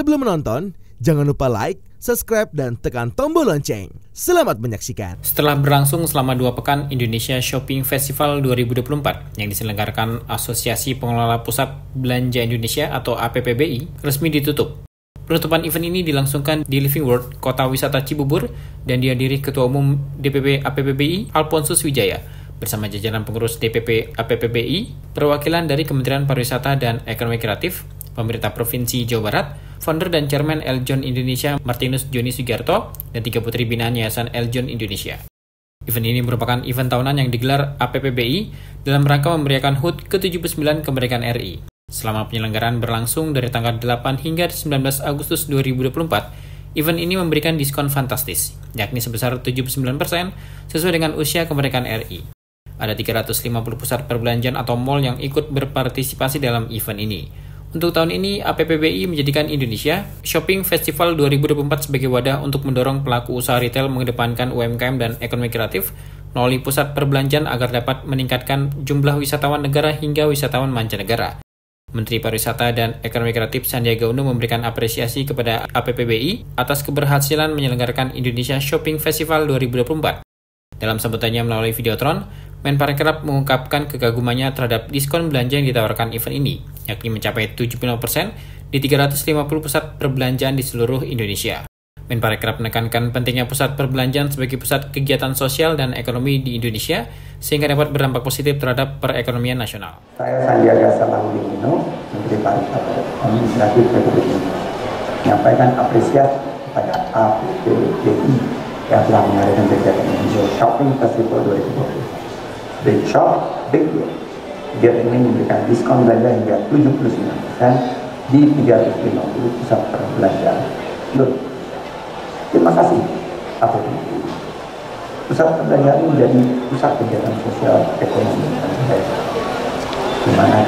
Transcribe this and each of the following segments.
Sebelum menonton, jangan lupa like, subscribe, dan tekan tombol lonceng. Selamat menyaksikan. Setelah berlangsung selama 2 pekan, Indonesia Shopping Festival 2024 yang diselenggarakan Asosiasi Pengelola Pusat Belanja Indonesia atau APPBI resmi ditutup. Penutupan event ini dilangsungkan di Living World, Kota Wisata Cibubur, dan dihadiri Ketua Umum DPP APPBI Alphonsus Wijaya bersama jajaran pengurus DPP APPBI, perwakilan dari Kementerian Pariwisata dan Ekonomi Kreatif, Pemerintah Provinsi Jawa Barat, founder dan chairman Eljon Indonesia Martinus Joni Sugiarto, dan 3 putri binaan Yayasan Eljon Indonesia. Event ini merupakan event tahunan yang digelar APPBI dalam rangka memeriahkan HUT ke-79 kemerdekaan RI. Selama penyelenggaraan berlangsung dari tanggal 8 hingga 19 Agustus 2024, event ini memberikan diskon fantastis, yakni sebesar 79% sesuai dengan usia kemerdekaan RI. Ada 350 pusat perbelanjaan atau mall yang ikut berpartisipasi dalam event ini. Untuk tahun ini, APPBI menjadikan Indonesia Shopping Festival 2024 sebagai wadah untuk mendorong pelaku usaha retail mengedepankan UMKM dan ekonomi kreatif melalui pusat perbelanjaan agar dapat meningkatkan jumlah wisatawan negara hingga wisatawan mancanegara. Menteri Pariwisata dan Ekonomi Kreatif Sandiaga Uno memberikan apresiasi kepada APPBI atas keberhasilan menyelenggarakan Indonesia Shopping Festival 2024. Dalam sambutannya melalui Videotron, Menparekraf mengungkapkan kekagumannya terhadap diskon belanja yang ditawarkan event ini, yakni mencapai 75% di 350 pusat perbelanjaan di seluruh Indonesia. Menparekraf menekankan pentingnya pusat perbelanjaan sebagai pusat kegiatan sosial dan ekonomi di Indonesia, sehingga dapat berdampak positif terhadap perekonomian nasional. Saya Sandiaga Salahuddin Uno, Menteri Pariwisata dan Ekonomi Kreatif Republik Indonesia, menyampaikan apresiasi kepada APPBI yang telah mengadakan kegiatan Indonesia Shopping Festival 2024. Big Shop, Big Deal. Kegiatan ini memberikan diskon belanja hingga 79% di 350 pusat perbelanjaan. Terima kasih APPBI. Pusat perbelanjaan ini menjadi pusat kegiatan sosial ekonomi dan budaya, di mana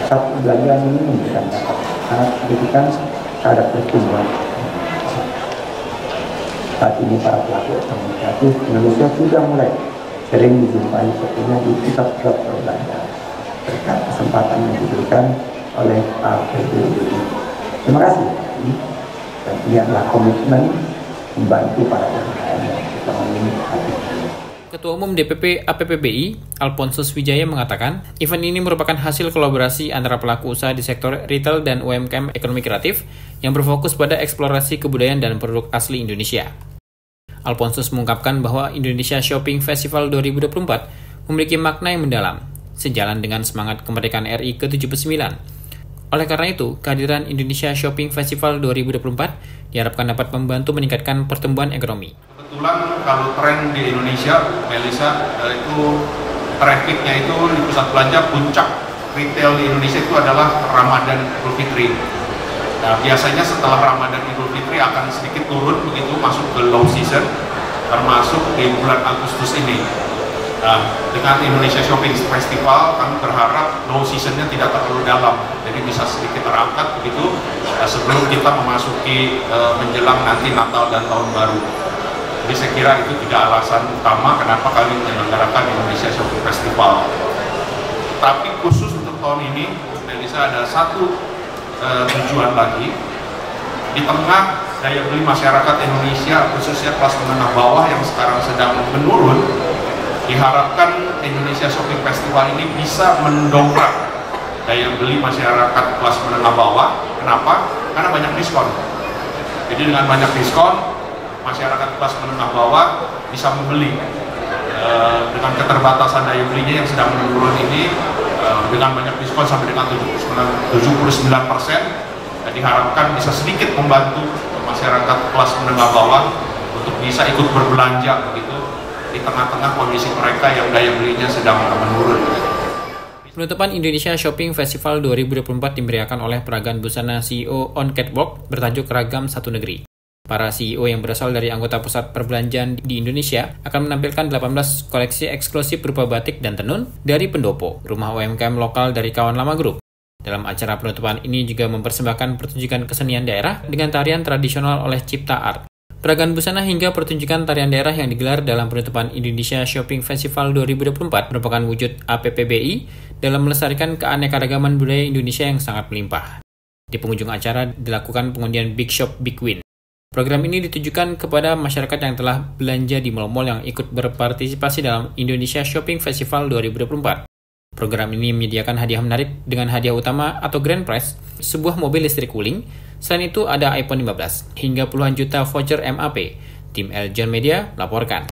pusat perbelanjaan ini memberikan dampak sangat signifikan terhadap pertumbuhan. Saat ini para pelaku ekonomi kreatif Indonesia sudah mulai sering dijumpai sepertinya di pusat-pusat perbelanjaan berkat kesempatan yang diberikan oleh APPBI. Terima kasih. Dan ini adalah komitmen membantu para UMKM dan ekonomi. Ketua Umum DPP APPBI Alphonsus Wijaya mengatakan, event ini merupakan hasil kolaborasi antara pelaku usaha di sektor retail dan UMKM ekonomi kreatif yang berfokus pada eksplorasi kebudayaan dan produk asli Indonesia. Alphonsus mengungkapkan bahwa Indonesia Shopping Festival 2024 memiliki makna yang mendalam, sejalan dengan semangat kemerdekaan RI ke-79. Oleh karena itu, kehadiran Indonesia Shopping Festival 2024 diharapkan dapat membantu meningkatkan pertumbuhan ekonomi. Kebetulan kalau tren di Indonesia, Melissa, itu trafficnya itu di pusat belanja, puncak retail di Indonesia itu adalah Ramadan Idul Fitri. Nah, biasanya setelah Ramadan Idul Fitri akan sedikit turun begitu masuk ke low season, termasuk di bulan Agustus ini. Nah, dengan Indonesia Shopping Festival kami berharap low seasonnya tidak terlalu dalam, jadi bisa sedikit terangkat begitu sebelum kita memasuki menjelang nanti Natal dan Tahun Baru. Jadi saya kira itu 3 alasan utama kenapa kami menyelenggarakan Indonesia Shopping Festival. Tapi khusus untuk tahun ini, Melissa, ada satu tujuan lagi. Di tengah daya beli masyarakat Indonesia khususnya kelas menengah bawah yang sekarang sedang menurun, diharapkan Indonesia Shopping Festival ini bisa mendongkrak daya beli masyarakat kelas menengah bawah. Kenapa? Karena banyak diskon. Jadi dengan banyak diskon, masyarakat kelas menengah bawah bisa membeli. Dengan keterbatasan daya belinya yang sedang menurun ini, dengan banyak diskon sampai dengan 79%, diharapkan bisa sedikit membantu masyarakat kelas menengah bawah untuk bisa ikut berbelanja begitu di tengah-tengah kondisi mereka yang daya belinya sedang menurun. Penutupan Indonesia Shopping Festival 2024 dimeriahkan oleh peragaan busana CEO on Catwalk bertajuk Ragam Satu Negeri. Para CEO yang berasal dari anggota pusat perbelanjaan di Indonesia akan menampilkan 18 koleksi eksklusif berupa batik dan tenun dari Pendopo, rumah UMKM lokal dari Kawan Lama Group. Dalam acara penutupan ini juga mempersembahkan pertunjukan kesenian daerah dengan tarian tradisional oleh Cipta Art. Peragaan busana hingga pertunjukan tarian daerah yang digelar dalam penutupan Indonesia Shopping Festival 2024 merupakan wujud APPBI dalam melestarikan keanekaragaman budaya Indonesia yang sangat melimpah. Di penghujung acara dilakukan pengundian Big Shop Big Win. Program ini ditujukan kepada masyarakat yang telah belanja di mal-mal yang ikut berpartisipasi dalam Indonesia Shopping Festival 2024. Program ini menyediakan hadiah menarik dengan hadiah utama atau grand prize, sebuah mobil listrik Wuling. Selain itu ada iPhone 15, hingga puluhan juta voucher MAP. Tim Eljon Media laporkan.